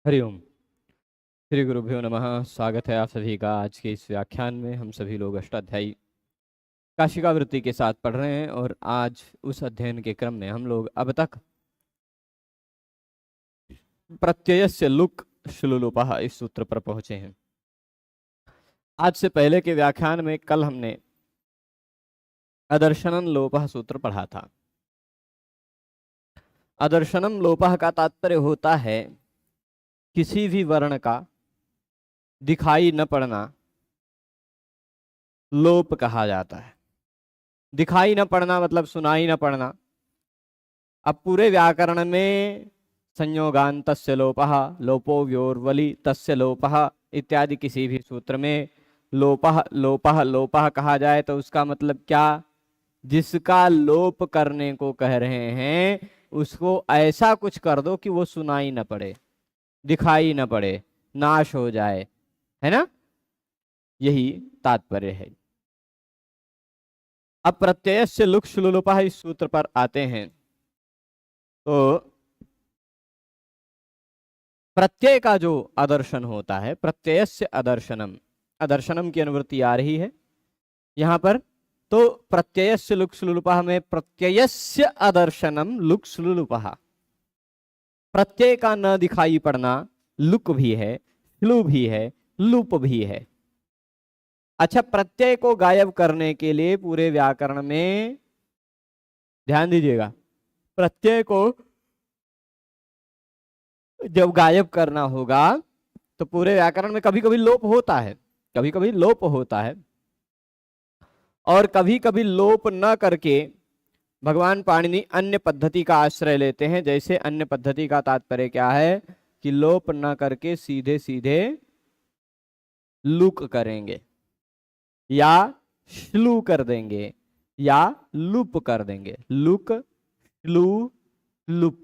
हरिओम। श्री गुरुभ्यो नमः। स्वागत है आप सभी का आज के इस व्याख्यान में। हम सभी लोग अष्टाध्यायी काशिका वृत्ति के साथ पढ़ रहे हैं और आज उस अध्ययन के क्रम में हम लोग अब तक प्रत्ययस्य लुक श्लुलुपः इस सूत्र पर पहुंचे हैं। आज से पहले के व्याख्यान में कल हमने अदर्शनम लोपः सूत्र पढ़ा था। अदर्शनम लोपः का तात्पर्य होता है किसी भी वर्ण का दिखाई न पड़ना लोप कहा जाता है। दिखाई न पड़ना मतलब सुनाई न पड़ना। अब पूरे व्याकरण में संयोगान्तस्य लोपः, लोपो व्योर्वलि तस्य लोपः इत्यादि किसी भी सूत्र में लोपः लोपः लोपः कहा जाए तो उसका मतलब क्या? जिसका लोप करने को कह रहे हैं उसको ऐसा कुछ कर दो कि वो सुनाई न पड़े, दिखाई न पड़े, नाश हो जाए, है ना? यही तात्पर्य है। अब प्रत्ययस्य लुक श्लुलुपः इस सूत्र पर आते हैं तो प्रत्यय का जो आदर्शन होता है, प्रत्ययस्य आदर्शनम, आदर्शनम की अनुवृत्ति आ रही है यहां पर। तो प्रत्ययस्य लुक श्लुलुपः में प्रत्ययस्य आदर्शनम लुक श्लुलुपः, प्रत्यय का न दिखाई पड़ना लुक भी है, श्लु भी है, लुप भी है। अच्छा, प्रत्यय को गायब करने के लिए पूरे व्याकरण में ध्यान दीजिएगा, प्रत्यय को जब गायब करना होगा तो पूरे व्याकरण में कभी कभी लोप होता है, कभी कभी लोप होता है, और कभी कभी लोप न करके भगवान पाणिनि अन्य पद्धति का आश्रय लेते हैं। जैसे अन्य पद्धति का तात्पर्य क्या है कि लोप न करके सीधे सीधे लुक करेंगे या श्लू कर देंगे या लुप कर देंगे। लुक, श्लू, लुप,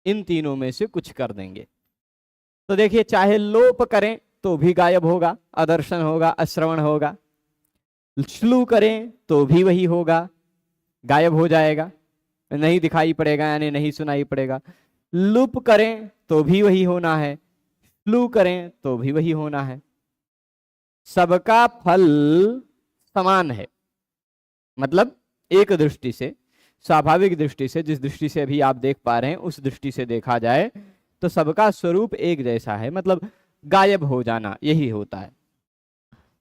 इन तीनों में से कुछ कर देंगे। तो देखिए, चाहे लोप करें तो भी गायब होगा, अदर्शन होगा, अश्रवण होगा। श्लू करें तो भी वही होगा, गायब हो जाएगा, नहीं दिखाई पड़ेगा यानी नहीं सुनाई पड़ेगा। लुप करें तो भी वही होना है, श्लू करें तो भी वही होना है। सबका फल समान है, मतलब एक दृष्टि से, स्वाभाविक दृष्टि से, जिस दृष्टि से अभी आप देख पा रहे हैं उस दृष्टि से देखा जाए तो सबका स्वरूप एक जैसा है, मतलब गायब हो जाना यही होता है।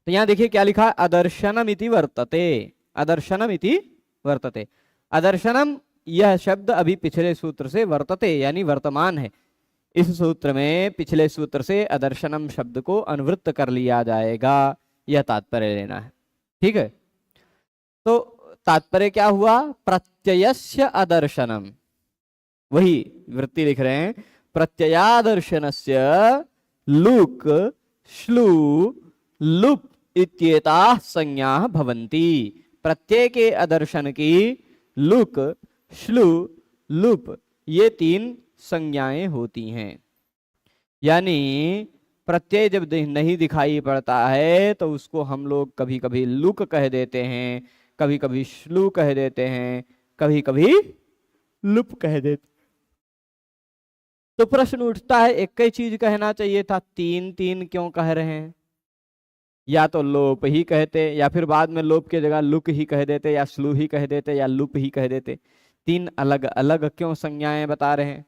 तो यहां देखिए क्या लिखा, अदर्शनम इति वर्तते, अदर्शनम इति वर्तते। अदर्शनम यह शब्द अभी पिछले सूत्र से वर्तते यानी वर्तमान है। इस सूत्र में पिछले सूत्र से अदर्शनम शब्द को अनुवृत्त कर लिया जाएगा, यह तात्पर्य लेना है। ठीक है, तो तात्पर्य क्या हुआ? प्रत्ययस्य अदर्शनम, वही वृत्ति लिख रहे हैं, प्रत्ययादर्शनस्य लुक श्लू लुप इत्येताः संज्ञाः भवन्ति। प्रत्यय के आदर्शन की लुक, श्लू, लुप ये तीन संज्ञाएं होती हैं। यानी प्रत्यय जब नहीं दिखाई पड़ता है तो उसको हम लोग कभी कभी लुक कह देते हैं, कभी कभी श्लू कह देते हैं, कभी कभी लुप कह देते। तो प्रश्न उठता है, एक ही चीज कहना चाहिए था, तीन तीन क्यों कह रहे हैं? या तो लोप ही कहते या फिर बाद में लोप की जगह लुक ही कह देते या श्लू ही कह देते या लुप ही कह देते। तीन अलग अलग क्यों संज्ञाएं बता रहे हैं?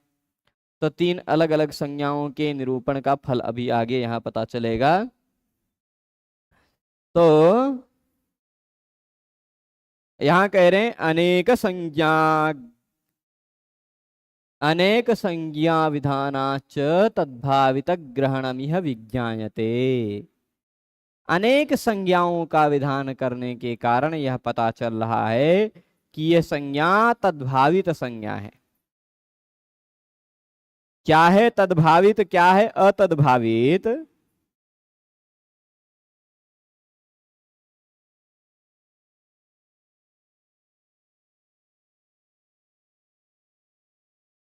तो तीन अलग अलग संज्ञाओं के निरूपण का फल अभी आगे यहां पता चलेगा। तो यहां कह रहे हैं अनेक संज्ञा विधानाच तद्भावित ग्रहणमिह विज्ञायते। अनेक संज्ञाओं का विधान करने के कारण यह पता चल रहा है कि यह संज्ञा तद्भावित संज्ञा है। क्या है तद्भावित, क्या है अतद्भावित?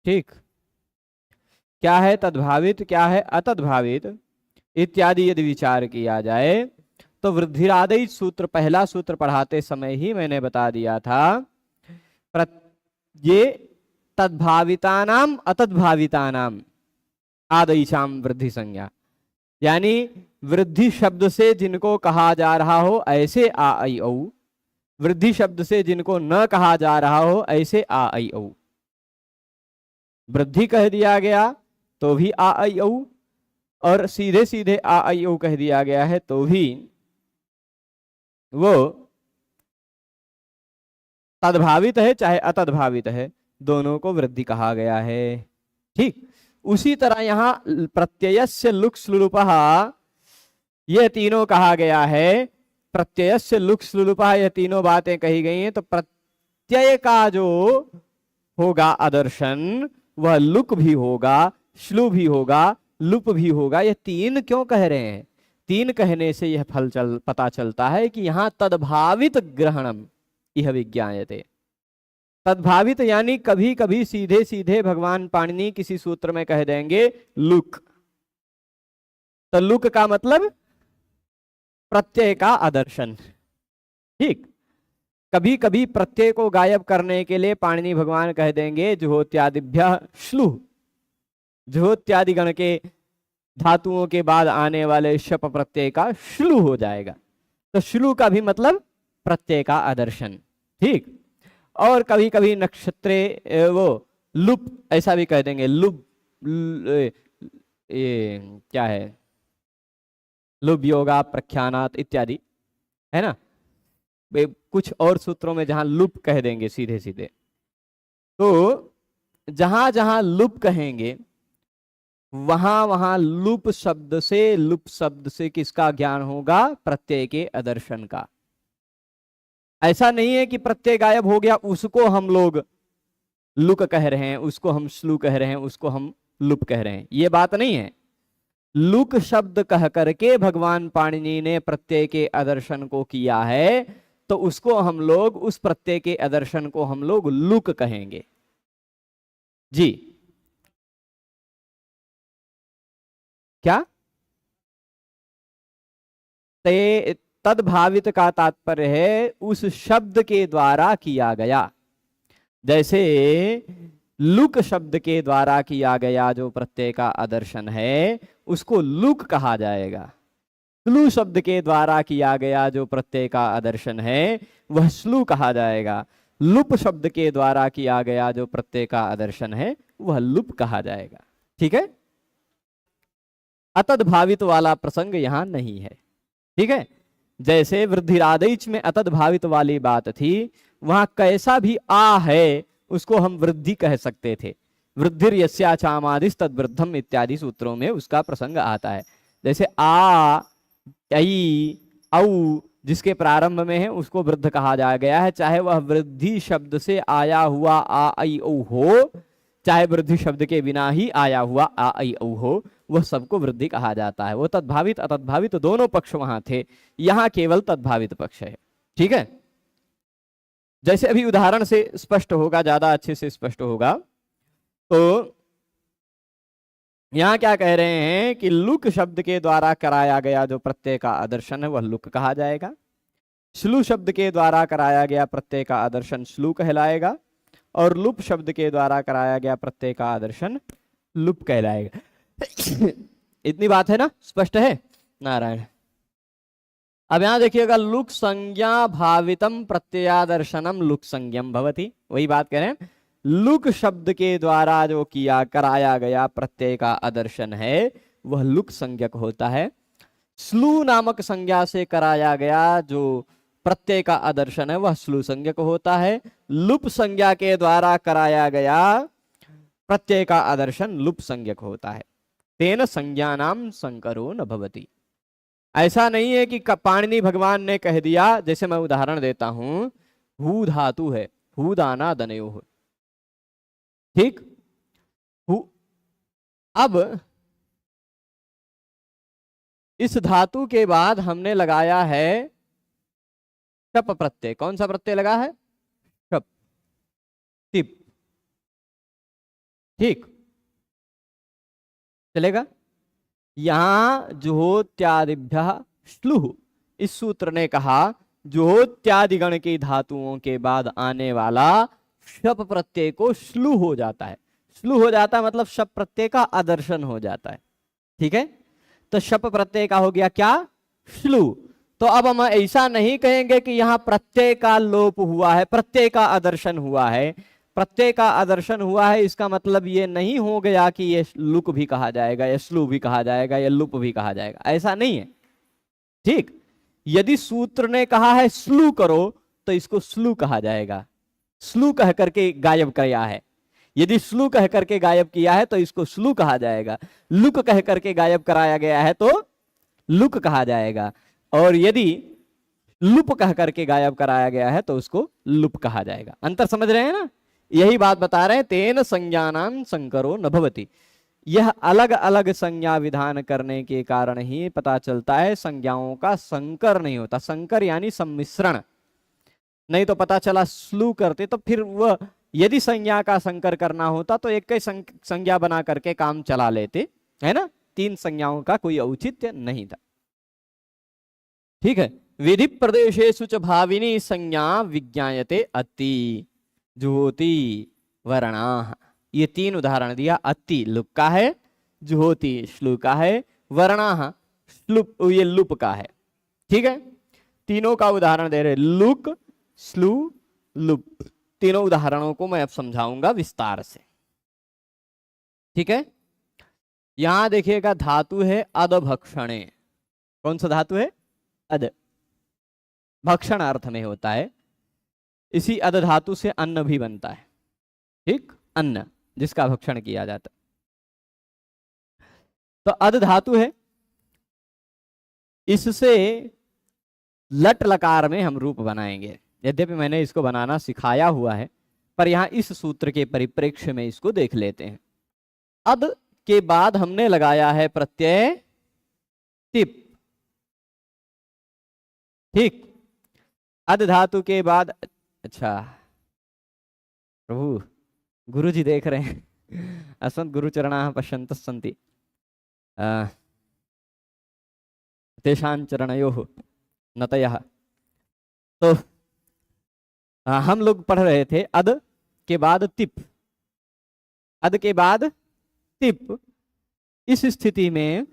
ठीक, क्या है तद्भावित, क्या है अतद्भावित इत्यादि यदि विचार किया जाए तो वृद्धिरादेय सूत्र, पहला सूत्र पढ़ाते समय ही मैंने बता दिया था, ये तद्भावितानाम अतद्भावितानाम, आदेशाम वृद्धि संज्ञा, यानी वृद्धि शब्द से जिनको कहा जा रहा हो ऐसे आ आई औ, वृद्धि शब्द से जिनको न कहा जा रहा हो ऐसे आ आई औ। वृद्धि कह दिया गया तो भी आ आई औ, और सीधे सीधे आ आई औ कह दिया गया है तो भी वो तद्भावित है चाहे अतद्भावित है, दोनों को वृद्धि कहा गया है। ठीक उसी तरह यहां प्रत्ययस्य लुक स्लुलुपः, ये तीनों कहा गया है। प्रत्ययस्य लुक स्लुलुपः, ये तीनों बातें कही गई हैं, तो प्रत्यय का जो होगा आदर्शन वह लुक भी होगा, श्लु भी होगा, लुप भी होगा। ये तीन क्यों कह रहे हैं? तीन कहने से यह फल पता चलता है कि यहां तद्भावित ग्रहणम यह विज्ञायते। तद्भावित यानी कभी कभी सीधे सीधे भगवान पाणिनि किसी सूत्र में कह देंगे लुक, तो लुक का मतलब प्रत्यय का आदर्शन। ठीक, कभी कभी प्रत्यय को गायब करने के लिए पाणिनि भगवान कह देंगे जुहोत्यादिभ्यः श्लु, जुहोत्यादि गण के धातुओं के बाद आने वाले शप प्रत्यय का श्लु हो जाएगा, तो श्लु का भी मतलब प्रत्यय का आदर्शन। ठीक, और कभी कभी नक्षत्रे वो लुप ऐसा भी कह देंगे, लुप ये क्या है, लुप योगा प्रख्यानात इत्यादि, है ना। कुछ और सूत्रों में जहां लुप कह देंगे सीधे सीधे, तो जहां जहां लुप कहेंगे वहां वहां लुप शब्द से किसका ज्ञान होगा? प्रत्यय के आदर्शन का। ऐसा नहीं है कि प्रत्यय गायब हो गया उसको हम लोग लुक कह रहे हैं, उसको हम श्लू कह रहे हैं, उसको हम लुप कह रहे हैं, ये बात नहीं है। लुक शब्द कह करके भगवान पाणिनि ने प्रत्यय के आदर्शन को किया है, तो उसको हम लोग, उस प्रत्यय के आदर्शन को हम लोग लुक कहेंगे जी। क्या तद्भावित का तात्पर्य है उस शब्द के द्वारा किया गया। जैसे लुक शब्द के द्वारा किया गया जो प्रत्यय का आदर्शन है उसको लुक कहा जाएगा। श्लू शब्द के द्वारा किया गया जो प्रत्यय का आदर्शन है वह श्लू कहा जाएगा। लुप शब्द के द्वारा किया गया जो प्रत्यय का आदर्शन है वह लुप कहा जाएगा। ठीक है, अतद्भावित वाला प्रसंग यहां नहीं है। ठीक है, जैसे वृद्धिरादैच में अतद्भावित वाली बात थी, वहां कैसा भी आ है उसको हम वृद्धि कह सकते थे। वृद्धिर यस्याचामादिस तद्वृद्धम इत्यादि सूत्रों में उसका प्रसंग आता है। जैसे आ, ऐ, औ जिसके प्रारंभ में है उसको वृद्ध कहा जा गया है, चाहे वह वृद्धि शब्द से आया हुआ आ ऐ औ हो, चाहे वृद्धि शब्द के बिना ही आया हुआ आ ऐ औ हो, वह सबको वृद्धि कहा जाता है। वो तद्भावित अतद्भावित दोनों पक्ष वहां थे, यहां केवल तद्भावित पक्ष है। ठीक है, जैसे अभी उदाहरण से स्पष्ट होगा, ज्यादा अच्छे से स्पष्ट होगा। तो यहां क्या कह रहे हैं कि लुक शब्द के द्वारा कराया गया जो प्रत्यय का आदर्शन है वह लुक कहा जाएगा। श्लू शब्द के द्वारा कराया गया प्रत्यय का आदर्शन श्लू कहलाएगा, और लुप शब्द के द्वारा कराया गया प्रत्यय का आदर्शन लुप कहलाएगा। इतनी बात है ना, स्पष्ट है? नारायण। अब यहां देखिएगा, लुक संज्ञा भावितम प्रत्ययादर्शनम लुक संज्ञम भवति। वही बात कह रहे हैं, लुक शब्द के द्वारा जो किया कराया गया प्रत्यय का आदर्शन है वह लुक संज्ञक होता है। श्लू नामक संज्ञा से कराया गया जो प्रत्यय का आदर्शन है वह श्लू संज्ञक होता है। लुप संज्ञा के द्वारा कराया गया प्रत्यय का आदर्शन लुप संज्ञक होता है। तेन संज्ञानाम संकरो न भवति। ऐसा नहीं है कि पाणिनि भगवान ने कह दिया, जैसे मैं उदाहरण देता हूं, हु धातु है, हु दाना दनयोः। ठीक, अब इस धातु के बाद हमने लगाया है शप प्रत्यय। कौन सा प्रत्यय लगा है? शप, टिप। ठीक, चलेगा। यहां जुहोत्यादिभ्यः श्लुः, इस सूत्र ने कहा जुहोत्यादि गण की धातुओं के बाद आने वाला शप प्रत्यय को श्लू हो जाता है। श्लू हो जाता है मतलब शप प्रत्यय का आदर्शन हो जाता है। ठीक है, तो शप प्रत्यय का हो गया क्या, श्लू। तो अब हम ऐसा नहीं कहेंगे कि यहाँ प्रत्यय का लोप हुआ है, प्रत्यय का आदर्शन हुआ है। प्रत्यय का आदर्शन हुआ है इसका मतलब ये नहीं हो गया कि ये लुक भी कहा जाएगा या श्लू भी कहा जाएगा या लुप भी कहा जाएगा, ऐसा नहीं है। ठीक, यदि सूत्र ने कहा है स्लू करो तो इसको स्लू कहा जाएगा, स्लू कह करके गायब किया है। यदि स्लू कह करके गायब किया है तो इसको स्लू कहा जाएगा। लुक कह करके गायब कराया गया है तो लुक कहा जाएगा। और यदि लुप कह करके गायब कराया गया है तो उसको लुप कहा जाएगा। अंतर समझ रहे हैं ना, यही बात बता रहे हैं। तेन संज्ञानां संकरो न भवति। यह अलग अलग संज्ञा विधान करने के कारण ही पता चलता है संज्ञाओं का संकर नहीं होता। संकर यानी सम्मिश्रण, नहीं तो पता चला स्लू करते तो फिर वह, यदि संज्ञा का संकर करना होता तो एक ही संज्ञा बना करके काम चला लेते, है ना। तीन संज्ञाओं का कोई औचित्य नहीं था। ठीक है, विधि प्रदेशेषु च भाविनी संज्ञा विज्ञायते अति जुहोति वर्णाः। ये तीन उदाहरण दिया। अति लुक का है, जुहोति श्लू का है, वर्णाः श्लुप ये लुप का है। ठीक है, तीनों का उदाहरण दे रहे, लुक स्लू लुप। तीनों उदाहरणों को मैं अब समझाऊंगा विस्तार से। ठीक है, यहां देखिएगा धातु है अदभक्षणे। कौन सा धातु है, अद, भक्षण अर्थ में होता है। इसी अद धातु से अन्न भी बनता है। ठीक, अन्न जिसका भक्षण किया जाता है। तो अद धातु है, इससे लट लकार में हम रूप बनाएंगे। यद्यपि मैंने इसको बनाना सिखाया हुआ है, पर यहां इस सूत्र के परिप्रेक्ष्य में इसको देख लेते हैं। अद के बाद हमने लगाया है प्रत्यय तिप। ठीक, अद धातु के बाद, अच्छा प्रभु गुरु जी देख रहे हैं। अस्मत् गुरुचरणाः पश्यन्तः सन्ति तेषां चरणयोः नतयः। तो हम लोग पढ़ रहे थे अद के बाद तिप, अद के बाद तिप। इस स्थिति में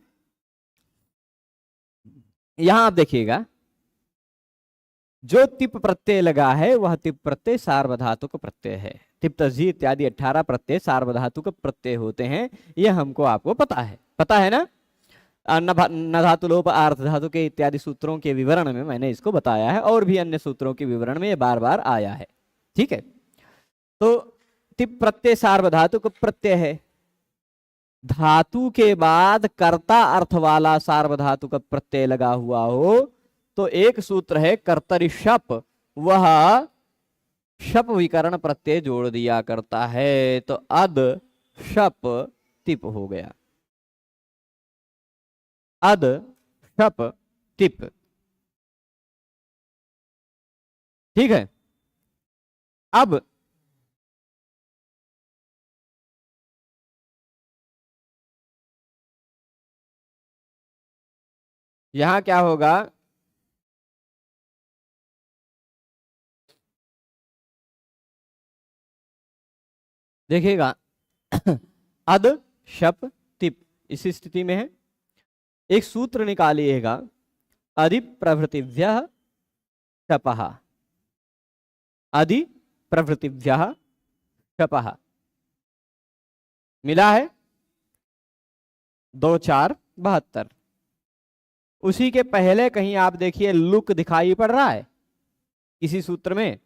यहां आप देखिएगा जो तिप प्रत्यय लगा है वह तिप प्रत्यय सार्वधातुक प्रत्यय है। तिप तस्जी इत्यादि 18 प्रत्यय सार्वधातुक प्रत्यय होते हैं, यह हमको आपको पता है ना। न धातु लोप आर्थ धातु के इत्यादि सूत्रों के विवरण में मैंने इसको बताया है, और भी अन्य सूत्रों के विवरण में ये बार बार आया है। ठीक है, तो तिप प्रत्यय सार्वधातुक प्रत्यय है। धातु के बाद कर्ता अर्थ वाला सार्वधातुक प्रत्यय लगा हुआ हो तो एक सूत्र है कर्तरि शप, वह शप विकरण प्रत्यय जोड़ दिया करता है। तो अद शप तिप हो गया, अद शप तिप। ठीक है, अब यहां क्या होगा, देखिएगा अद शप तिप इस स्थिति में है। एक सूत्र निकालिएगा, अधि प्रभृतिभ्यः शपः, अधि प्रभृतिभ्यः शपः। मिला है 2 4 72। उसी के पहले कहीं आप देखिए लुक दिखाई पड़ रहा है किसी सूत्र में,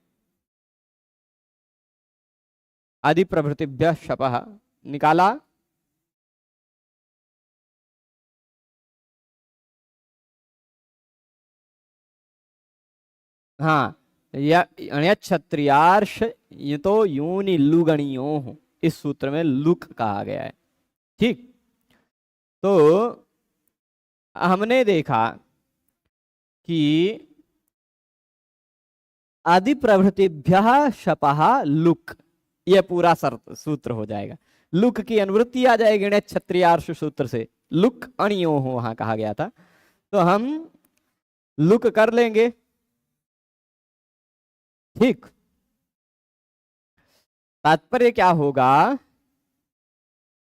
आदि प्रभृतिभ्यः शपः निकाला। हाँ, क्षत्रियार्ष ये तो यूनि लुगणियों, इस सूत्र में लुक कहा गया है। ठीक, तो हमने देखा कि आदि प्रभृतिभ्यः शपः लुक, यह पूरा सूत्र हो जाएगा। लुक की अनुवृत्ति आ जाएगी क्षत्रियार्ष सूत्र से, लुक अणियो हो वहां कहा गया था, तो हम लुक कर लेंगे। ठीक, तात्पर्य क्या होगा,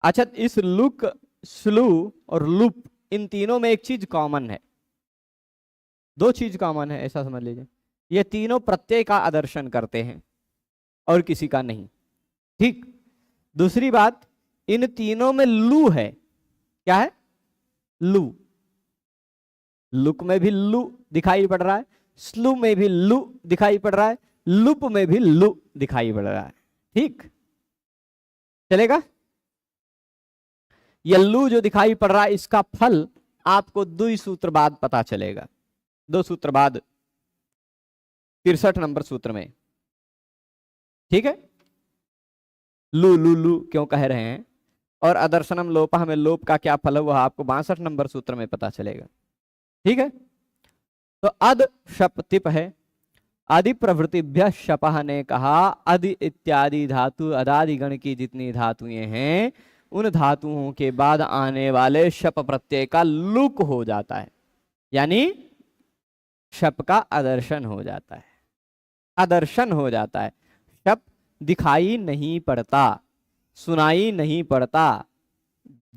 अच्छा, इस लुक, स्लू और लुप, इन तीनों में एक चीज कॉमन है, दो चीज कॉमन है, ऐसा समझ लीजिए। ये तीनों प्रत्यय का आदर्शन करते हैं और किसी का नहीं। ठीक। दूसरी बात, इन तीनों में लू है। क्या है? लू। लुक में भी लू दिखाई पड़ रहा है, स्लू में भी लू दिखाई पड़ रहा है, लुप में भी लू दिखाई पड़ रहा है। ठीक, चलेगा? ये लू जो दिखाई पड़ रहा है, इसका फल आपको 2 सूत्र बाद पता चलेगा, 2 सूत्र बाद 63 नंबर सूत्र में। ठीक है? लू लू लू क्यों कह रहे हैं और अदर्शनम लोप हमें लोप का क्या फल है वह आपको 62 नंबर सूत्र में पता चलेगा। ठीक है? तो अद शप तिप है। आदि प्रवृत्तिभ्य शपह ने कहा अदि इत्यादि धातु अदादि गण की जितनी धातुएं हैं उन धातुओं के बाद आने वाले शप प्रत्यय का लुक हो जाता है, यानी शप का आदर्शन हो जाता है, आदर्शन हो जाता है। शप दिखाई नहीं पड़ता, सुनाई नहीं पड़ता,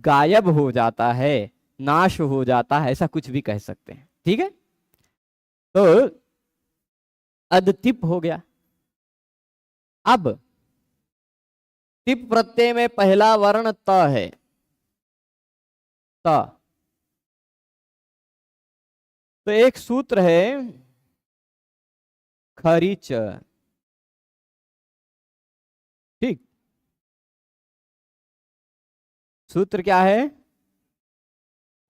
गायब हो जाता है, नाश हो जाता है, ऐसा कुछ भी कह सकते हैं। ठीक है? तो अदतिप हो गया। अब तिप प्रत्यय में पहला वर्ण त है, त। तो एक सूत्र है खरीच। ठीक, सूत्र क्या है?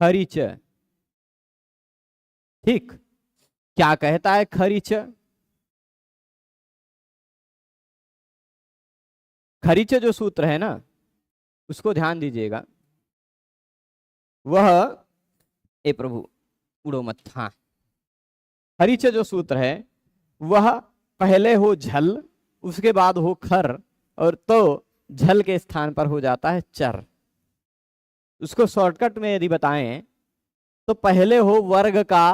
खरीच। ठीक, क्या कहता है खरीच? खरीच जो सूत्र है ना, उसको ध्यान दीजिएगा। वह, ए प्रभु उड़ो मत, हाँ, खरीच जो सूत्र है वह पहले हो झल, उसके बाद हो खर, और तो झल के स्थान पर हो जाता है चर। उसको शॉर्टकट में यदि बताएं तो पहले हो वर्ग का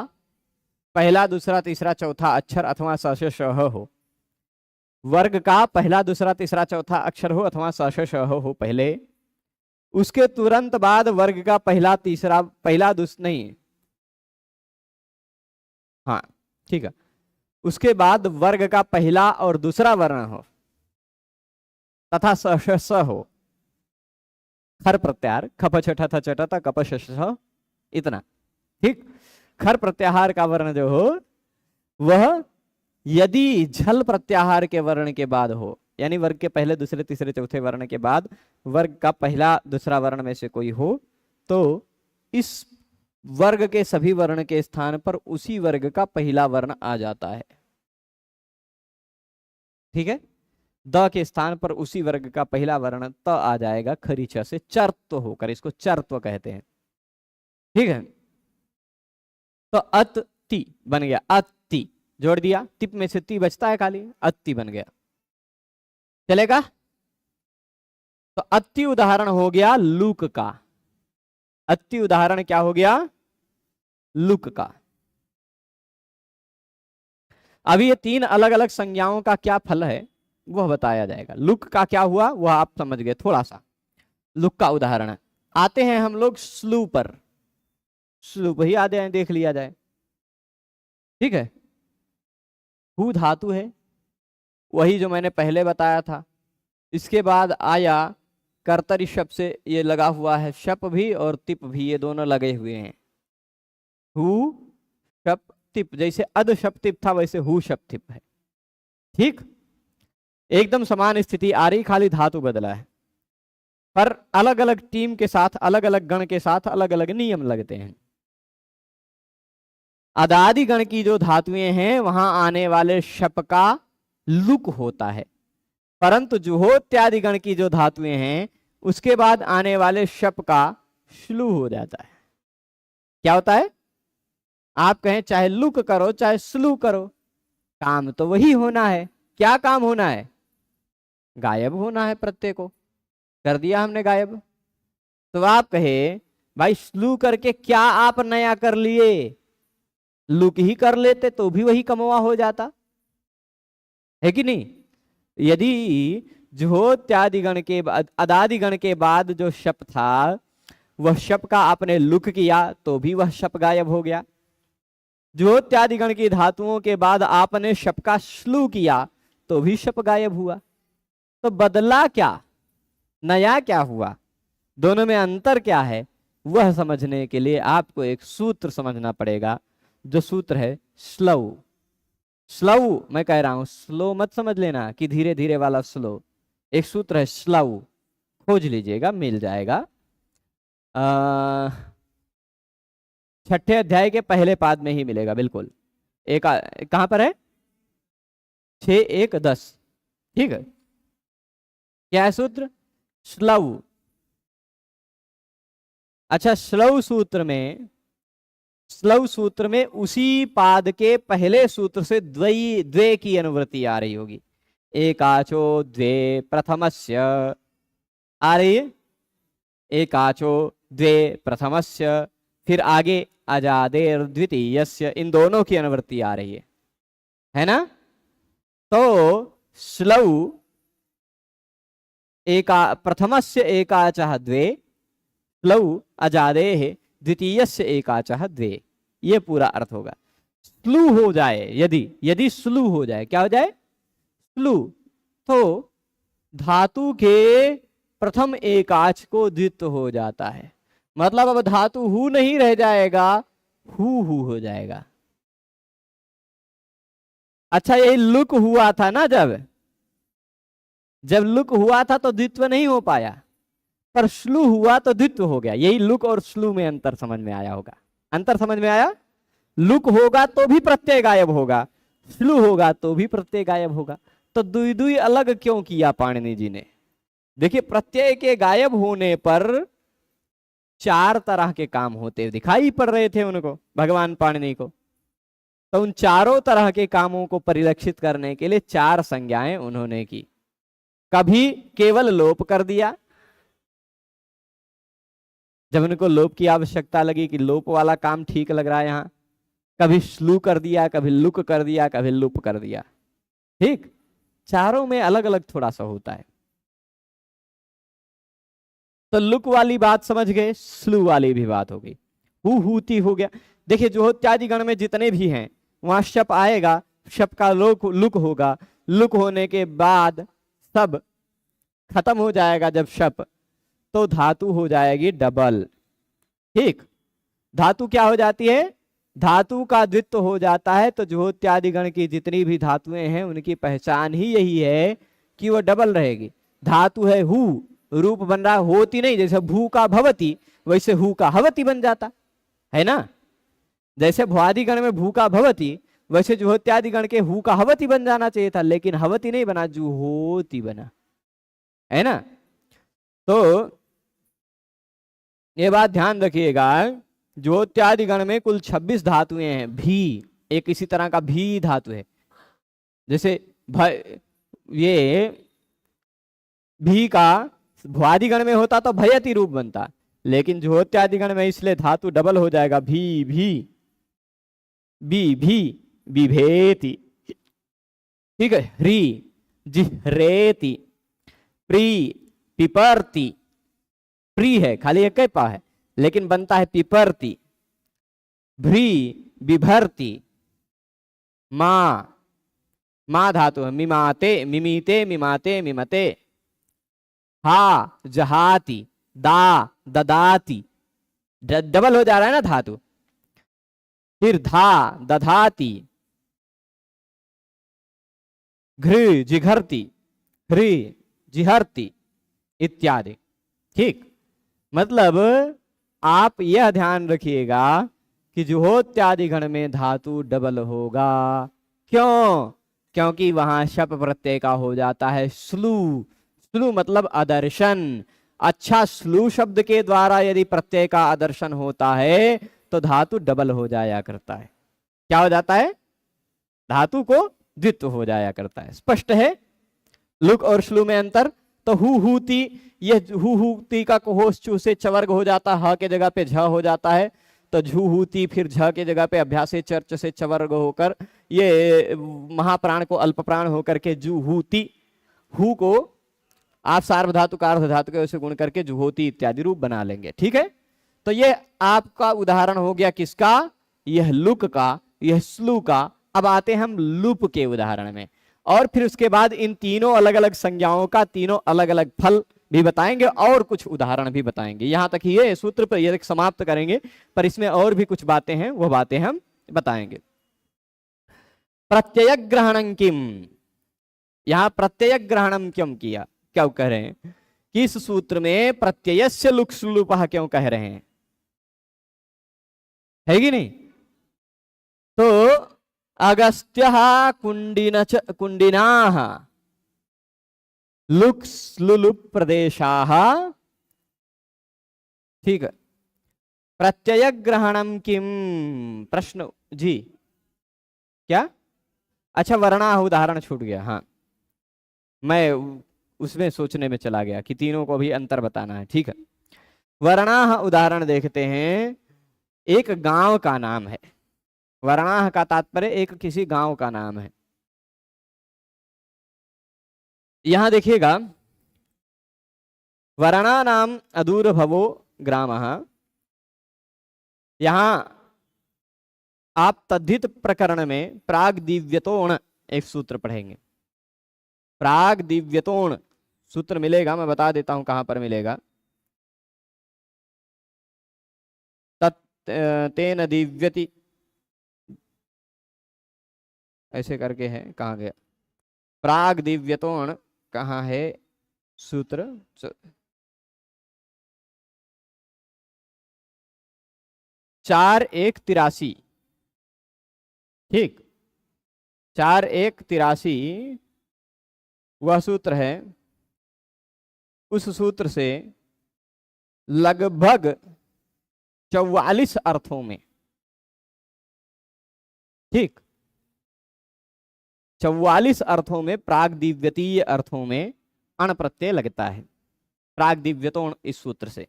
पहला दूसरा तीसरा चौथा अक्षर अथवा स से श हो, वर्ग का पहला दूसरा तीसरा चौथा अक्षर हो अथवा स से श हो पहले, उसके तुरंत बाद वर्ग का पहला तीसरा पहला नहीं, हाँ ठीक है, उसके बाद वर्ग का पहला और दूसरा वर्ण हो तथा स हो, खर प्रत्याहार खप छठ थ चट त कप श इतना। ठीक, खर प्रत्याहार का वर्ण जो हो वह यदि झल प्रत्याहार के वर्ण के बाद हो, यानी वर्ग के पहले दूसरे तीसरे चौथे वर्ण के बाद वर्ग का पहला दूसरा वर्ण में से कोई हो, तो इस वर्ग के सभी वर्ण के स्थान पर उसी वर्ग का पहला वर्ण आ जाता है। ठीक है? द के स्थान पर उसी वर्ग का पहला वर्ण त आ जाएगा, खरीच से चर्त्व होकर, इसको चर्त्व कहते हैं। ठीक है? तो अति बन गया, अति जोड़ दिया, तिप में से ती बचता है खाली, अति बन गया। चलेगा? तो अति उदाहरण हो गया लूक का, अति उदाहरण क्या हो गया? लुक का। अभी ये 3 अलग अलग संज्ञाओं का क्या फल है वह बताया जाएगा। लुक का क्या हुआ वह आप समझ गए थोड़ा सा, लुक का उदाहरण। आते हैं हम लोग स्लू पर, स्लू ही आते हैं, देख लिया जाए। ठीक है? हु धातु है, वही जो मैंने पहले बताया था। इसके बाद आया कर्तरी शब्द से ये लगा हुआ है शप भी और तिप भी, ये दोनों लगे हुए हैं। हु शप तिप, जैसे अद शप तिप था वैसे हु शप तिप है। ठीक, एकदम समान स्थिति आ रही, खाली धातु बदला है, पर अलग अलग टीम के साथ अलग अलग गण के साथ अलग अलग नियम लगते हैं। अदादि गण की जो धातुएं हैं वहां आने वाले शप का लुक होता है, परंतु जुहोत्यादि गण की जो धातुएं हैं उसके बाद आने वाले शप का श्लू हो जाता है। क्या होता है? आप कहें चाहे लुक करो चाहे स्लू करो, काम तो वही होना है। क्या काम होना है? गायब होना है प्रत्यय को, कर दिया हमने गायब। तो आप कहे भाई स्लू करके क्या आप नया कर लिए, लुक ही कर लेते तो भी वही कमवा हो जाता है कि नहीं? यदि जुहोत्यादि गण के बाद, अदादि गण के बाद जो शप था वह शप का आपने लुक किया तो भी वह शप गायब हो गया। जुहोत्यादि गण की धातुओं के बाद आपने शप का श्लू किया तो भी शप गायब हुआ। तो बदला क्या, नया क्या हुआ, दोनों में अंतर क्या है, वह समझने के लिए आपको एक सूत्र समझना पड़ेगा, जो सूत्र है स्लो। स्लो मैं कह रहा हूं, स्लो मत समझ लेना कि धीरे धीरे वाला स्लो। एक सूत्र है स्लो, खोज लीजिएगा मिल जाएगा। छठे अध्याय के पहले पाद में ही मिलेगा बिल्कुल। एक कहां पर है, 6:1:10, ठीक है। क्या है सूत्र, स्लव। अच्छा, स्लव सूत्र में उसी पाद के पहले सूत्र से द्वे की अनुवृत्ति आ रही होगी। एकाचो द्वे प्रथमस्य आ रही है, एकाचो द्वे प्रथमस्य, फिर आगे अजादेर द्वितीयस्य, इन दोनों की अनुवृत्ति आ रही है ना। तो स्लव प्रथमस्य एकाचः द्वे, स्लव अजादेः द्वितीयस्य एकाचः द्वे, ये पूरा अर्थ होगा। स्लू हो जाए, यदि स्लू हो जाए, क्या हो जाए, स्लू, तो धातु के प्रथम एकाच को द्वित्व हो जाता है। मतलब अब धातु हु नहीं रह जाएगा, हु हो जाएगा। अच्छा, यही लुक हुआ था ना, जब लुक हुआ था तो द्वित्व नहीं हो पाया, पर श्लू हुआ तो द्वित्व हो गया। यही लुक और श्लू में अंतर समझ में आया होगा। अंतर समझ में आया, लुक होगा तो भी प्रत्यय गायब होगा, श्लू होगा तो भी प्रत्यय गायब होगा। तो दुई अलग क्यों किया पाणिनि जी ने। देखिए, प्रत्यय के गायब होने पर 4 तरह के काम होते दिखाई पड़ रहे थे उनको, भगवान पाणिनि को। तो उन चारों तरह के कामों को परिलक्षित करने के लिए 4 संज्ञाएं उन्होंने की। कभी केवल लोप कर दिया, जब उनको लोप की आवश्यकता लगी कि लोप वाला काम ठीक लग रहा है यहां, कभी स्लू कर दिया, कभी लुक कर दिया, कभी लुप कर दिया। ठीक, चारों में अलग अलग थोड़ा सा होता है। तो लुक वाली बात समझ गए, स्लू वाली भी बात हो गई, हुती हो गया। देखिए, जुहोत्यादि गण में जितने भी हैं वहां शप आएगा, शप का लुक होगा, लुक होने के बाद सब खत्म हो जाएगा जब शप, तो धातु हो जाएगी डबल। ठीक, धातु क्या हो जाती है, धातु का द्वित्व हो जाता है। तो जुहोत्यादि गण की जितनी भी धातुएं हैं उनकी पहचान ही यही है कि वो डबल रहेगी। धातु है हु, रूप बन रहा होती नहीं, जैसे भू का भवती वैसे हु का हवती बन जाता है ना। जैसे भुआदि गण में भू का भवती, वैसे जुहोत्यादि गण के हु का हवती बन जाना चाहिए था, लेकिन हवती नहीं बना, जुहोती बना, है ना। तो ये बात ध्यान रखिएगा, जुहोत्यादि गण में कुल 26 धातुएं हैं। भी एक इसी तरह का भी धातु है। जैसे ये भी का भुआदि गण में होता तो भयति रूप बनता, लेकिन जुहोत्यादि गण में इसलिए धातु डबल हो जाएगा, भी विभेति। ठीक है, ह्री जिह्रेति, प्री पिपर्ति, प्री है खाली एक पा है लेकिन बनता है पिपर्ति, भ्री बिभर्ति, मां धातु है, मिमाते मिमीते मिमाते मिमते, हा जहाती, दा ददाती, डबल हो जा रहा है ना धातु। फिर धा दधाती, घृ जिघरती, ह्री जिहरती इत्यादि। ठीक, मतलब आप यह ध्यान रखिएगा कि जुहोत्यादि गण में धातु डबल होगा। क्यों? क्योंकि वहां शप प्रत्यय का हो जाता है स्लू। स्लू मतलब आदर्शन। अच्छा, स्लू शब्द के द्वारा यदि प्रत्यय का आदर्शन होता है तो धातु डबल हो जाया करता है। क्या हो जाता है? धातु को द्वित्व हो जाया करता है। स्पष्ट है लुक और श्लू में अंतर। तो हुती, ये हुती का होश चू से चवर्ग हो जाता, ह के जगह पे झ हो जाता है, तो झूहूती, फिर झ के जगह पे अभ्यासे चर्च से चवर्ग होकर ये महाप्राण को अल्प प्राण होकर के जूहूती, हु को आप सार्वधातु का अर्ध धातु के उसे गुण करके जुहोती इत्यादि रूप बना लेंगे। ठीक है, तो ये आपका उदाहरण हो गया किसका, यह लुक का, यह स्लू का। अब आते हैं हम लुप के उदाहरण में, और फिर उसके बाद इन तीनों अलग अलग संज्ञाओं का तीनों अलग अलग फल भी बताएंगे और कुछ उदाहरण भी बताएंगे। यहां तक ये सूत्र पर ये समाप्त करेंगे, पर इसमें और भी कुछ बातें हैं, वो बातें हम बताएंगे। प्रत्यय ग्रहणं किम, यहां प्रत्यय ग्रहणम क्यों किया, क्या कह रहे हैं कि इस सूत्र में प्रत्ययस्य लुक स्लुपः क्यों कह रहे हैं, है कि नहीं। तो अगस्त्य कुंडिना लुक स्लुलुप प्रदेशाः, ठीक है। प्रत्यय ग्रहणम किम, प्रश्न जी क्या, अच्छा वर्णाह उदाहरण छूट गया, हाँ मैं उसमें सोचने में चला गया कि तीनों को भी अंतर बताना है। ठीक है, वर्णाह उदाहरण देखते हैं। एक गांव का नाम है, वर्णाह का तात्पर्य एक किसी गांव का नाम है। यहां देखिएगा, वर्णा नाम अदूर भवो ग्रामः, यहां आप तद्धित प्रकरण में प्राग दिव्यतोण एक सूत्र पढ़ेंगे। प्राग दिव्यतोण सूत्र मिलेगा, मैं बता देता हूं कहां पर मिलेगा। तेन दिव्यति ऐसे करके है, कहां गया प्राग दिव्यतोण, कहां है सूत्र, 4183, ठीक 4183 वह सूत्र है। उस सूत्र से लगभग 44 अर्थों में, ठीक 44 अर्थों में, प्राग दिव्यतीय अर्थों में अण प्रत्यय लगता है। प्राग दिव्यतोण इस सूत्र से,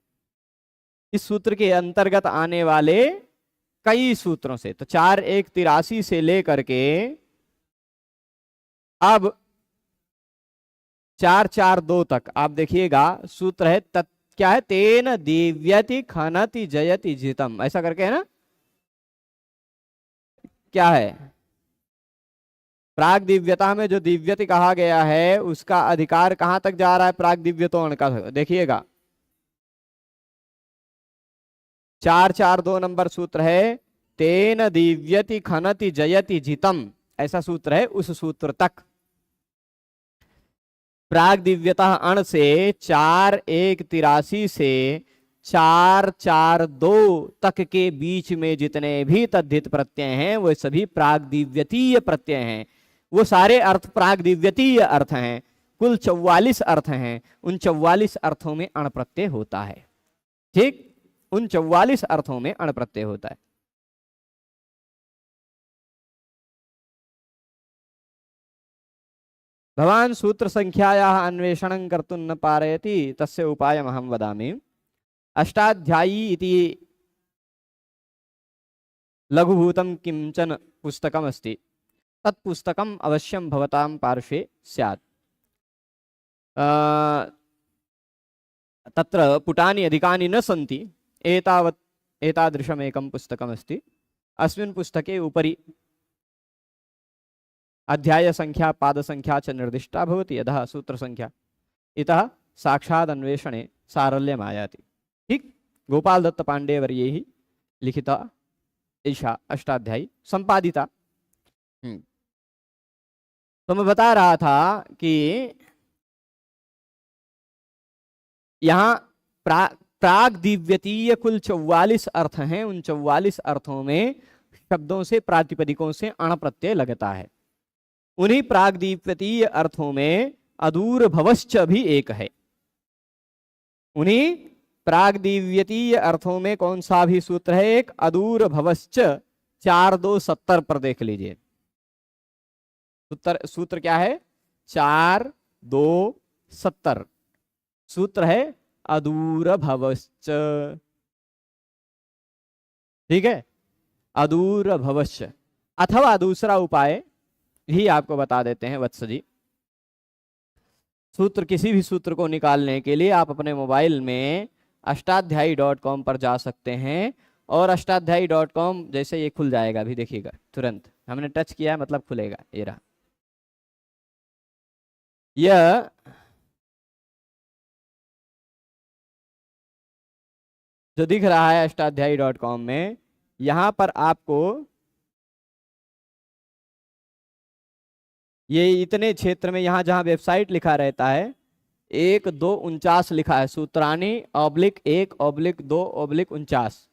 इस सूत्र के अंतर्गत आने वाले कई सूत्रों से, तो 4183 से लेकर के अब 442 तक आप देखिएगा सूत्र है। क्या है, तेन दिव्यति खनति जयति जितम, ऐसा करके है ना, क्या है प्राग दिव्यता में जो दिव्यति कहा गया है उसका अधिकार कहां तक जा रहा है, प्राग दिव्यतोण का, देखिएगा 442 नंबर सूत्र है, तेन दिव्यति खनति जयति जितम, ऐसा सूत्र है। उस सूत्र तक प्राग दिव्यता अण से 4183 से 442 तक के बीच में जितने भी तद्धित प्रत्यय हैं वो सभी प्राग दिव्यतीय प्रत्यय हैं। वो सारे अर्थ प्राग दिव्यतीय अर्थ हैं, कुल 44 अर्थ हैं। उन 44 अर्थों में अण प्रत्यय होता है, ठीक, उन 44 अर्थों में अण प्रत्यय होता है। भवान सूत्र संख्यायाः अन्वेषणं कर्तुं न पारयति तस्य उपायम् अहं वदामि। अष्टाध्यायी इति लघुभूतं किंचन पुस्तकम् अस्ति, तत् पुस्तकम् अवश्यं भवतां पार्श्वे स्यात्। तत्र पुटानि अधिकानि न सन्ति, एतावत् एतादृशमेकं पुस्तकमस्ति। अस्मिन् पुस्तके उपरि अध्याय संख्या पाद संख्या च निर्दिष्टा भवति, यतः सूत्र संख्या इतः साक्षात् अन्वेषणे सारल्यम् आयाति। ठीक, गोपाल दत्त पांडे वर्यैः लिखिता एषा अष्टाध्यायी संपादिता। तो मैं बता रहा था कि यहाँ प्राग दिव्यतीय कुल 44 अर्थ हैं। उन 44 अर्थों में शब्दों से, प्रातिपदिकों से अण प्रत्यय लगता है। उन्हीं प्राग दिव्यतीय अर्थों में अदूर भवश्च भी एक है। उन्हीं प्राग दिव्यतीय अर्थों में कौन सा भी सूत्र है, एक अदूर भवश्च। 4270 पर देख लीजिए, सूत्र क्या है, 4270 सूत्र है अदूर भवश्च, ठीक है, अदूर भवश्च। अथवा दूसरा उपाय भी आपको बता देते हैं वत्स जी। सूत्र, किसी भी सूत्र को निकालने के लिए आप अपने मोबाइल में अष्टाध्यायी.com पर जा सकते हैं, और अष्टाध्यायी.com जैसे ये खुल जाएगा, अभी देखिएगा तुरंत हमने टच किया मतलब खुलेगा, ये रहा। यह जो दिख रहा है अष्टाध्यायी.com में, यहां पर आपको ये इतने क्षेत्र में, यहाँ जहाँ वेबसाइट लिखा रहता है 1-2-49 लिखा है, सूत्रानी /1/2/49,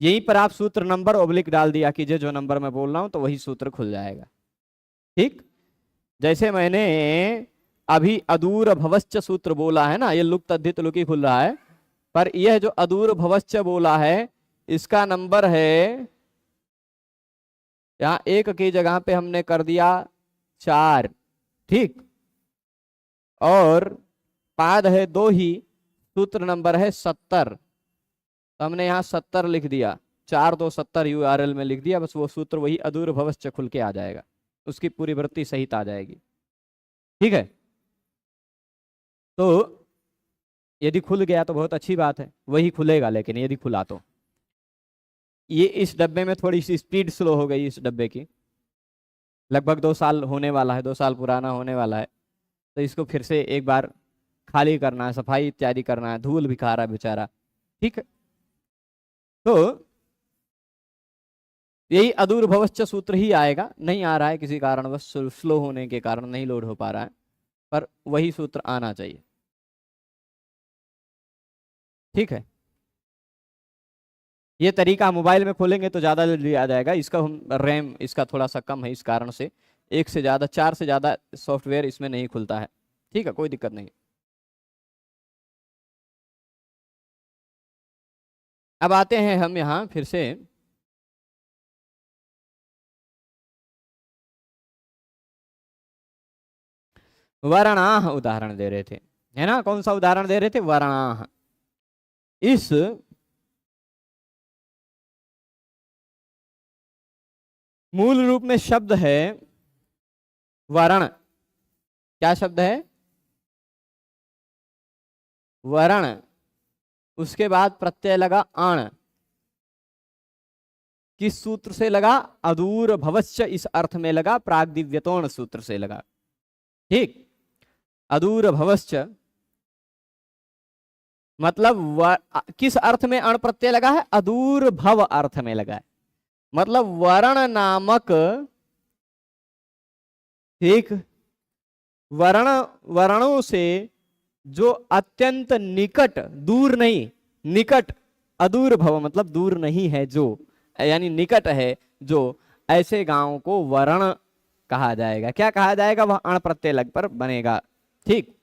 यहीं पर आप सूत्र नंबर ऑब्लिक डाल दिया कीजिए जो नंबर मैं बोल रहा हूं, तो वही सूत्र खुल जाएगा। ठीक, जैसे मैंने अभी अदूर भवश्च सूत्र बोला है ना, ये लुक तद्धित लुकी खुल रहा है, पर यह जो अदूर भवश्च बोला है इसका नंबर है, यहाँ 1 की जगह पे हमने कर दिया 4, ठीक, और पाद है 2 ही, सूत्र नंबर है 70, तो हमने यहाँ 70 लिख दिया, 4-2-70 URL में लिख दिया, बस वो सूत्र वही अदूर भवश्च खुल के आ जाएगा, उसकी पूरी वृत्ति सहित आ जाएगी। ठीक है, तो यदि खुल गया तो बहुत अच्छी बात है, वही खुलेगा, लेकिन यदि खुला तो ये इस डब्बे में थोड़ी सी स्पीड स्लो हो गई, इस डब्बे की लगभग 2 साल होने वाला है, 2 साल पुराना होने वाला है, तो इसको फिर से एक बार खाली करना है, सफाई इत्यादि करना है, धूल भी खा रहा है बेचारा। ठीक है, तो यही अदूर भवश्च सूत्र ही आएगा, नहीं आ रहा है किसी कारणवश, स्लो होने के कारण नहीं लोड हो पा रहा है, पर वही सूत्र आना चाहिए। ठीक है, ये तरीका मोबाइल में खोलेंगे तो ज़्यादा जल्दी आ जाएगा, इसका हम रैम इसका थोड़ा सा कम है, इस कारण से 1 से ज़्यादा 4 से ज़्यादा सॉफ्टवेयर इसमें नहीं खुलता है। ठीक है, कोई दिक्कत नहीं। अब आते हैं हम यहाँ फिर से वर्णाह उदाहरण दे रहे थे, है ना, कौन सा उदाहरण दे रहे थे, वर्णाह। इस मूल रूप में शब्द है वर्ण, क्या शब्द है, वर्ण, उसके बाद प्रत्यय लगा अण, किस सूत्र से लगा, अदूर भवश्च, इस अर्थ में लगा, प्राग्दिव्यतोण सूत्र से लगा। ठीक, अदूर भवश्च मतलब किस अर्थ में अण प्रत्यय लगा है, अदूर भव अर्थ में लगा है, मतलब वर्ण नामक, ठीक, वर्णों से जो अत्यंत निकट, दूर नहीं, निकट, अदूर भव मतलब दूर नहीं है जो, यानी निकट है जो, ऐसे गांव को वर्ण कहा जाएगा। क्या कहा जाएगा, वह अण प्रत्यय लग पर बनेगा। ठीक,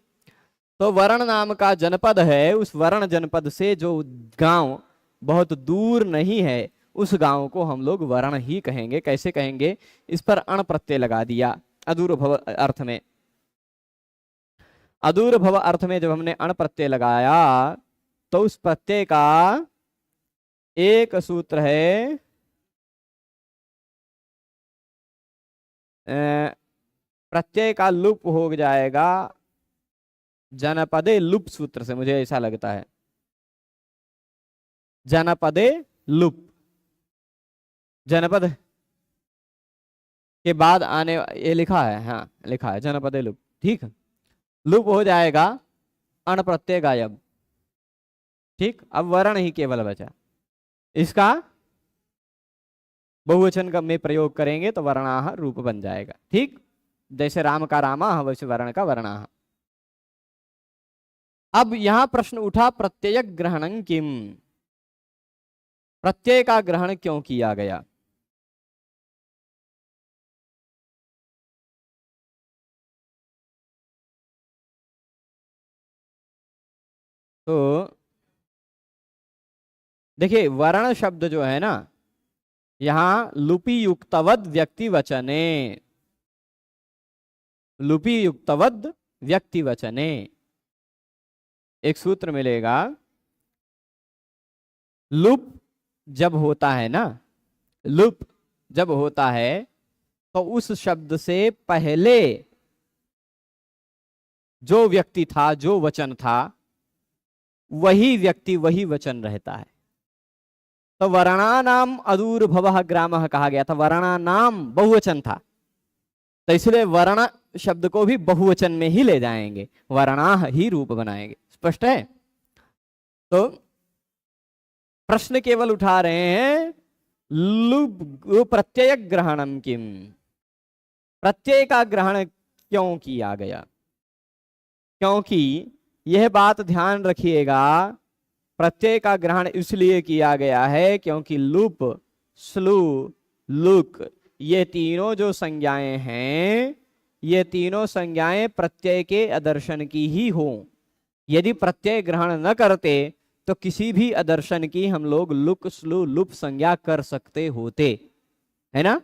तो वर्ण नाम का जनपद है, उस वर्ण जनपद से जो गांव बहुत दूर नहीं है, उस गांव को हम लोग वर्ण ही कहेंगे। कैसे कहेंगे, इस पर अण प्रत्यय लगा दिया अदूर भव अर्थ में। अदूर भव अर्थ में जब हमने अण प्रत्यय लगाया तो उस प्रत्यय का एक सूत्र है प्रत्यय का लुप हो जाएगा जनपदे लुप सूत्र से, मुझे ऐसा लगता है, जनपदे लुप, जनपद के बाद आने, ये लिखा है, हाँ लिखा है जनपदे लुप। ठीक, लुप हो जाएगा अण प्रत्यय गायब। ठीक, अब वर्ण ही केवल बचा, इसका बहुवचन का में प्रयोग करेंगे तो वर्णाह रूप बन जाएगा। ठीक, जैसे राम का रामा वैसे वर्ण का वर्णाह। अब यहां प्रश्न उठा, प्रत्यय ग्रहणं किम, प्रत्यय का ग्रहण क्यों किया गया। तो देखिए वर्ण शब्द जो है ना, यहां लुपी युक्तवद व्यक्ति वचने, लुपी युक्तवद व्यक्ति वचने एक सूत्र मिलेगा। लुप जब होता है ना, लुप जब होता है तो उस शब्द से पहले जो व्यक्ति था, जो वचन था, वही व्यक्ति वही वचन रहता है। तो वर्णानाम अदूर्भवः ग्रामः कहा गया था, वर्णानाम बहुवचन था, तो इसलिए वर्ण शब्द को भी बहुवचन में ही ले जाएंगे, वर्णाह ही रूप बनाएंगे। स्पष्ट है? तो प्रश्न केवल उठा रहे हैं लुप प्रत्यय ग्रहणम किम, प्रत्यय का ग्रहण क्यों किया गया? क्योंकि यह बात ध्यान रखिएगा, प्रत्यय का ग्रहण इसलिए किया गया है क्योंकि लुप, स्लु, लुक, ये तीनों जो संज्ञाएं हैं, ये तीनों संज्ञाएं प्रत्यय के आदर्शन की ही हो। यदि प्रत्यय ग्रहण न करते तो किसी भी आदर्शन की हम लोग लुक, स्लु, लुप संज्ञा कर सकते होते, है ना?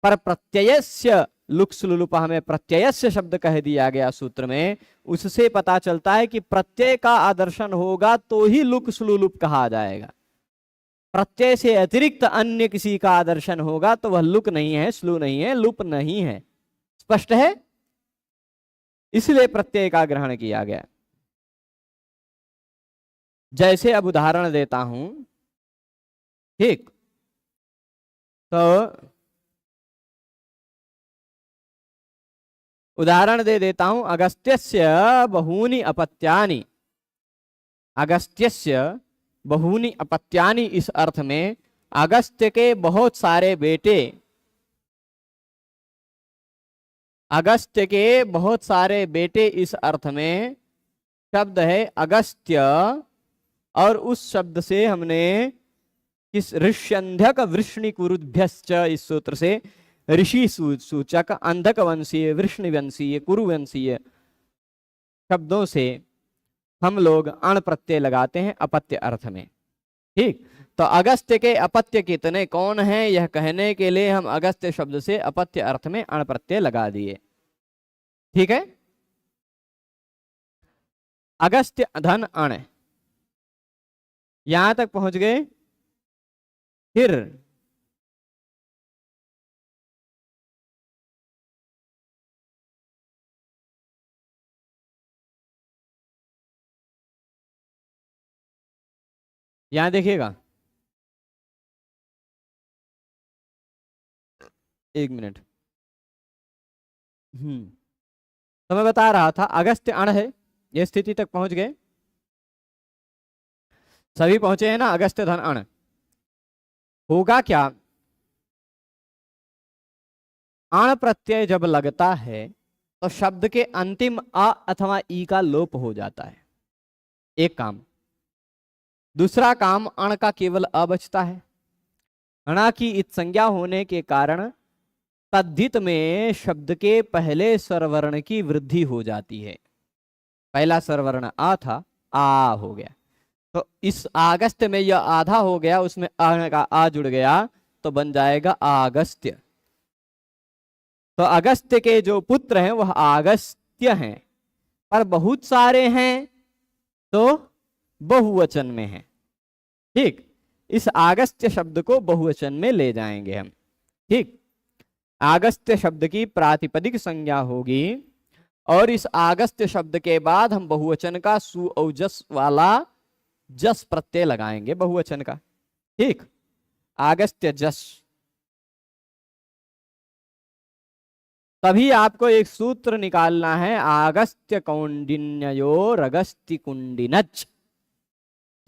पर प्रत्ययस्य लुक, स्लु, लुप हमें प्रत्ययस्य शब्द कह दिया गया सूत्र में, उससे पता चलता है कि प्रत्यय का आदर्शन होगा तो ही लुक, स्लु, लुप कहा जाएगा। प्रत्यय से अतिरिक्त अन्य किसी का आदर्शन होगा तो वह लुक नहीं है, स्लु नहीं है, लुप नहीं है। स्पष्ट है? इसलिए प्रत्यय का ग्रहण किया गया। जैसे अब उदाहरण देता हूं, ठीक? तो उदाहरण दे देता हूं, अगस्त्यस्य बहूनि अपत्यानि, अगस्त्यस्य बहूनि अपत्यानि, इस अर्थ में अगस्त्य के बहुत सारे बेटे, अगस्त्य के बहुत सारे बेटे, इस अर्थ में शब्द है अगस्त्य, और उस शब्द से हमने किस ऋष्यंध्यक वृष्णिकुरुभ्यश्च, इस सूत्र से ऋषि सूचक अंधक वंशीय, वृष्णिवंशीय, कुरुवंशीय शब्दों से हम लोग अण प्रत्यय लगाते हैं अपत्य अर्थ में। ठीक? तो अगस्त्य के अपत्य कितने कौन हैं, यह कहने के लिए हम अगस्त्य शब्द से अपत्य अर्थ में अण प्रत्यय लगा दिए। ठीक है? अगस्त्य धन अण, यहां तक पहुंच गए। फिर यहां देखिएगा, एक मिनट। तो मैं बता रहा था अगस्त्य अण है, ये स्थिति तक पहुंच गए, सभी पहुंचे हैं ना? अगस्त्य धन अण होगा क्या? अण प्रत्यय जब लगता है तो शब्द के अंतिम अ अथवा ई का लोप हो जाता है, एक काम। दूसरा काम, अण का केवल अ बचता है। अणा की इत संज्ञा होने के कारण तद्धित में शब्द के पहले स्वरवर्ण की वृद्धि हो जाती है। पहला स्वरवर्ण आ था, आ हो गया, तो इस आगस्त्य में यह आधा हो गया, उसमें अ का आ जुड़ गया तो बन जाएगा आगस्त्य। तो अगस्त्य के जो पुत्र हैं वह आगस्त्य हैं, पर बहुत सारे हैं तो बहुवचन में हैं। ठीक? इस आगस्त्य शब्द को बहुवचन में ले जाएंगे हम। ठीक? आगस्त्य शब्द की प्रातिपदिक संज्ञा होगी, और इस आगस्त्य शब्द के बाद हम बहुवचन का सु और जस वाला जस प्रत्यय लगाएंगे, बहुवचन का। ठीक? आगस्त्य जस। तभी आपको एक सूत्र निकालना है, आगस्त्य कौंडिन्योर अगस्त्य कुंडिनच।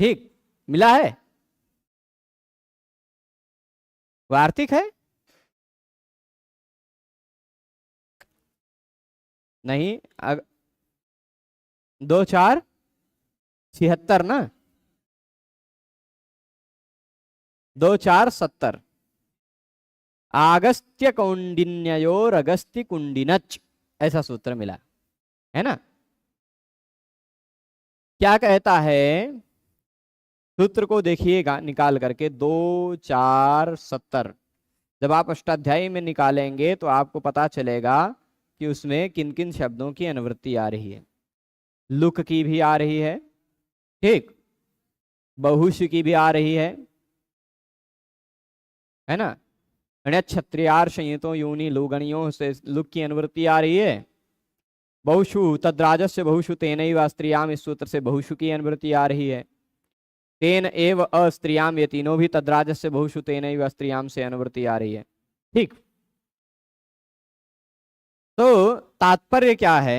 ठीक? मिला है? वार्तिक है? नहीं, 2 4 76 ना, 2 4 70। आगस्त्य कौंडिन्योर अगस्त्य कुंडिनच, ऐसा सूत्र मिला है ना? क्या कहता है सूत्र को? देखिएगा निकाल करके, 2 4 70। जब आप अष्टाध्यायी में निकालेंगे तो आपको पता चलेगा कि उसमें किन किन शब्दों की अनुवृत्ति आ रही है। लुक की भी आ रही है, ठीक, बहुष की भी आ रही है ना, क्षत्रियार संयुतो योनि लुगणियों से लुक की अनुवृत्ति आ रही है, बहुषु तद्राजस्य बहुषु तेनैव स्त्रियाम, इस सूत्र से बहुषु की अनुवृत्ति आ रही है। तेन एव अस्त्रियाम, ये तीनों भी तद्राजस्य बहुषु तेनैव स्त्रियाम से अनुवृत्ति आ रही है। ठीक, तो तात्पर्य क्या है,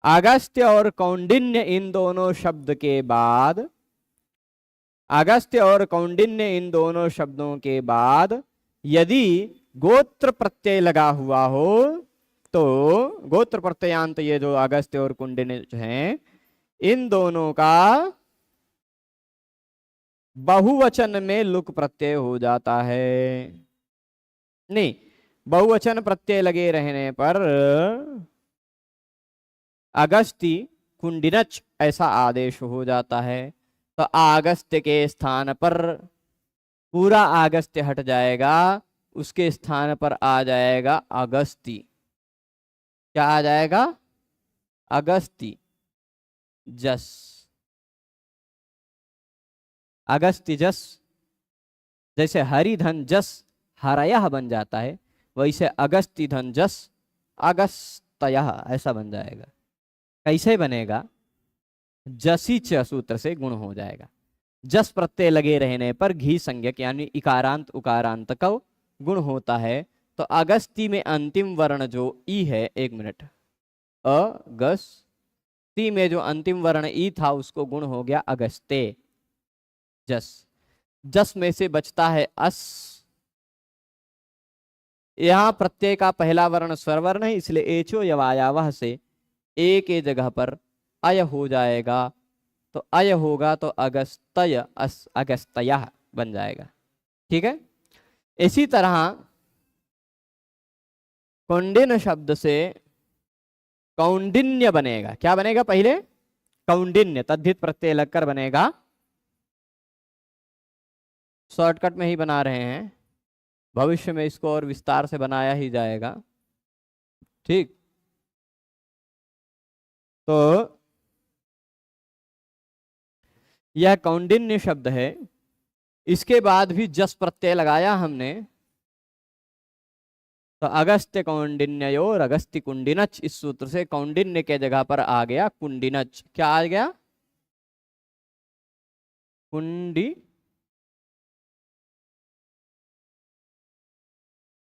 अगस्त्य और कौंडिन्य इन दोनों शब्द के बाद, अगस्त्य और कौंडिन्य इन दोनों शब्दों के बाद यदि गोत्र प्रत्यय लगा हुआ हो तो गोत्र प्रत्ययांत ये जो अगस्त्य और कौंडिन्य हैं, इन दोनों का बहुवचन में लुक प्रत्यय हो जाता है। नहीं, बहुवचन प्रत्यय लगे रहने पर अगस्ती कुंडिनच ऐसा आदेश हो जाता है, तो आगस्त्य के स्थान पर पूरा आगस्त्य हट जाएगा, उसके स्थान पर आ जाएगा अगस्ती। क्या आ जाएगा? अगस्ती जस, अगस्ती जस। जैसे हरिधन जस हरयः बन जाता है, वैसे अगस्ती धन जस अगस्तयः ऐसा बन जाएगा। कैसे बनेगा? जसी च सूत्र से गुण हो जाएगा। जस प्रत्यय लगे रहने पर घी संज्ञक यानी इकारांत उकारांत का गुण होता है। तो अगस्ती में अंतिम वर्ण जो ई है, एक मिनट, अगस्ती में जो अंतिम वर्ण ई था उसको गुण हो गया अगस्ते जस। जस में से बचता है अस। यहां प्रत्यय का पहला वर्ण स्वर वर्ण है, इसलिए एचो यवायावह से ए के जगह पर अय हो जाएगा। तो अय होगा तो अगस्तय अस अगस्तयः बन जाएगा। ठीक है, इसी तरह कौंडिन्य शब्द से कौंडिन्य बनेगा। क्या बनेगा? पहले कौंडिन्य तद्धित प्रत्यय लगकर बनेगा। शॉर्टकट में ही बना रहे हैं, भविष्य में इसको और विस्तार से बनाया ही जाएगा। ठीक, तो यह कौंडिन्य शब्द है। इसके बाद भी जस प्रत्यय लगाया हमने, तो अगस्त्य कौंडिन्ययोर अगस्त्य कुंडिनच, इस सूत्र से कौंडिन्य के जगह पर आ गया कुंडिनच। क्या आ गया? कुंडी।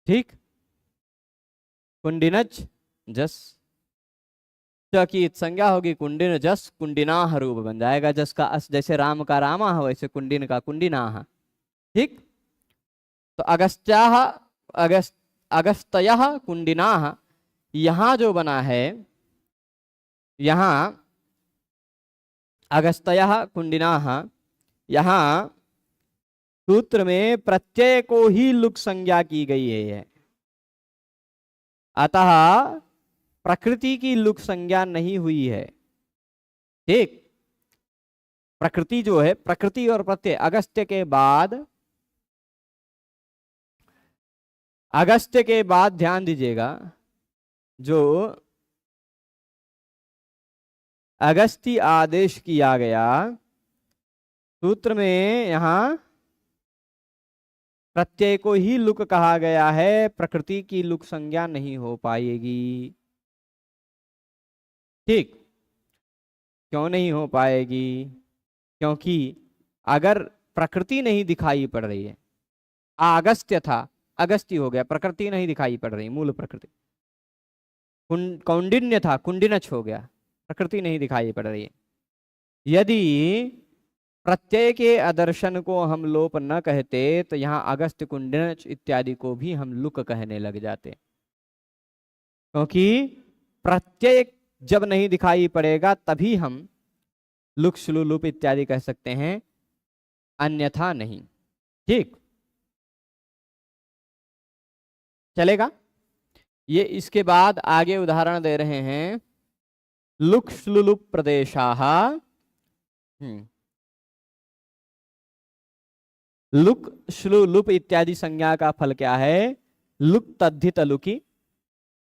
ठीक, कुंडिनच जस की संज्ञा होगी कुंडिन जस, कुंडिनाह रूप बन जाएगा। जस का अस, जैसे राम का रामा है वैसे कुंडिन का कुंडिनाह। ठीक, तो अगस्त्याह अगस्तयः कुंडिनाह, यहां जो बना है, यहां अगस्तयः कुंडिनाह, यहां सूत्र में प्रत्यय को ही लुक संज्ञा की गई है, अतः प्रकृति की लुक संज्ञा नहीं हुई है। ठीक, प्रकृति जो है, प्रकृति और प्रत्यय अगस्त्य के बाद, अगस्त्य के बाद ध्यान दीजिएगा, जो अगस्ती आदेश किया गया सूत्र में, यहां प्रत्यय को ही लुक कहा गया है, प्रकृति की लुक संज्ञा नहीं हो पाएगी। ठीक, क्यों नहीं हो पाएगी? क्योंकि अगर प्रकृति नहीं दिखाई पड़ रही है, अगस्त्य था अगस्ती हो गया, प्रकृति नहीं दिखाई पड़ रही, मूल प्रकृति। कौंडिन्य था कुंडिनच हो गया, प्रकृति नहीं दिखाई पड़ रही है। यदि प्रत्यय के आदर्शन को हम लोप न कहते तो यहाँ अगस्त्य कुंडिनच इत्यादि को भी हम लुक कहने लग जाते, क्योंकि प्रत्यय जब नहीं दिखाई पड़ेगा तभी हम लुक श्लू लुप इत्यादि कह सकते हैं, अन्यथा नहीं। ठीक, चलेगा? ये इसके बाद आगे उदाहरण दे रहे हैं। लुक श्लू लुप प्रदेशाः, लुक श्लू लुप इत्यादि संज्ञा का फल क्या है? लुक तद्धित लुकी,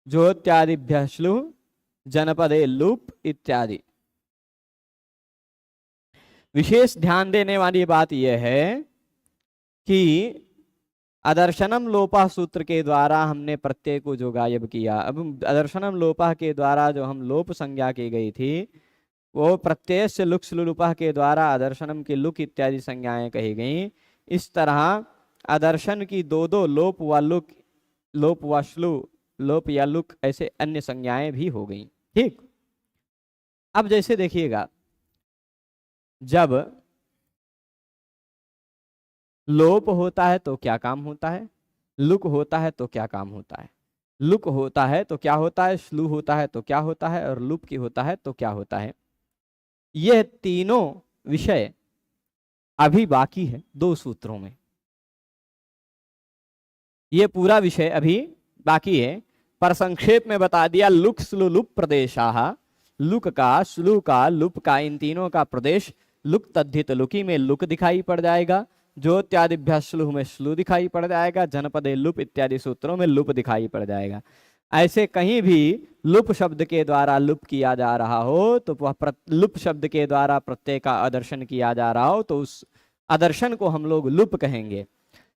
जो इत्यादिभ्यः श्लू जनपदे लुप इत्यादि। विशेष ध्यान देने वाली बात यह है कि अदर्शनम लोपः सूत्र के द्वारा हमने प्रत्यय को जो गायब किया। अब अदर्शनम लोपः के द्वारा जो हम लोप संज्ञा की गई थी वो प्रत्यय से लुक श्लुलुपः के द्वारा अदर्शनम की लुक इत्यादि संज्ञाएं कही गई। इस तरह अदर्शन की दो दो लोप व लुक, लोप व श्लु, लोप या लुक ऐसे अन्य संज्ञाएं भी हो गई। ठीक, अब जैसे देखिएगा, जब लोप होता है तो क्या काम होता है, लुक होता है तो क्या काम होता है। लुक होता है तो क्या होता है, श्लू होता है तो क्या होता है, और लुप की होता है तो क्या होता है। यह तीनों विषय अभी बाकी है दो सूत्रों में। यह पूरा विषय अभी बाकी है, पर संक्षेप में बता दिया। लुक श्लु लुप प्रदेशाः, लुक का, श्लू का, लुप का, इन तीनों का प्रदेश लुक तद्धित लुकी में लुक दिखाई पड़ जाएगा, जो इत्यादिभ्यः श्लू में श्लू दिखाई पड़ जाएगा, जनपदे लुप इत्यादि सूत्रों में लुप दिखाई पड़ जाएगा। ऐसे कहीं भी लुप शब्द के द्वारा लुप किया जा रहा हो तो वह लुप शब्द के द्वारा प्रत्यय का आदर्शन किया जा रहा हो तो उस आदर्शन को हम लोग लुप कहेंगे।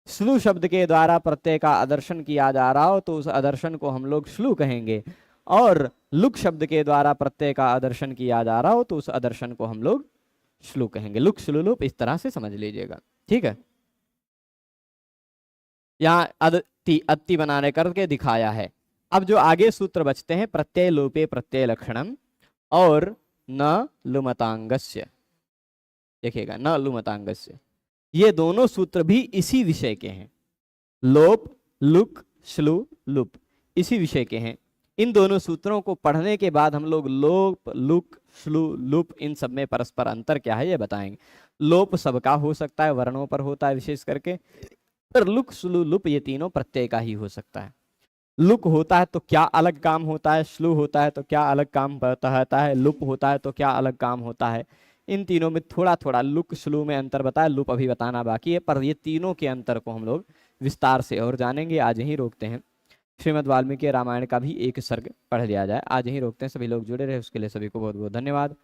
श्लू शब्द के द्वारा प्रत्यय का आदर्शन किया जा रहा हो तो उस आदर्शन को हम लोग श्लू कहेंगे, और लुक शब्द के द्वारा प्रत्यय का आदर्शन किया जा रहा हो तो उस आदर्शन को हम लोग श्लू कहेंगे। लुक श्लू लुप इस तरह से समझ लीजिएगा। ठीक है, यहाँ अति बनाने करके दिखाया है। अब जो आगे सूत्र बचते हैं, प्रत्यय लोपे प्रत्यय लक्षणम और न लुमतांगस्य, देखिएगा न लुमतांगस्य, ये दोनों सूत्र भी इसी विषय के हैं। लोप, लुक, श्लू, लुप इसी विषय के हैं। इन दोनों सूत्रों को पढ़ने के बाद हम लोग लोप, लुक, श्लू, लुप इन सब में परस्पर अंतर क्या है ये बताएंगे। लोप सबका हो सकता है, वर्णों पर होता है विशेष करके, पर लुक, श्लू, लुप ये तीनों प्रत्यय का ही हो सकता है। लुक होता है तो क्या अलग काम होता है, श्लू होता है तो क्या अलग काम होता है, लुप होता है तो क्या अलग काम होता है। इन तीनों में थोड़ा थोड़ा लुक श्लू में अंतर बताया, लुप अभी बताना बाकी है, पर ये तीनों के अंतर को हम लोग विस्तार से और जानेंगे। आज यहीं रोकते हैं। श्रीमद् वाल्मीकि रामायण का भी एक सर्ग पढ़ लिया जाए। आज यहीं रोकते हैं। सभी लोग जुड़े रहे उसके लिए सभी को बहुत बहुत धन्यवाद।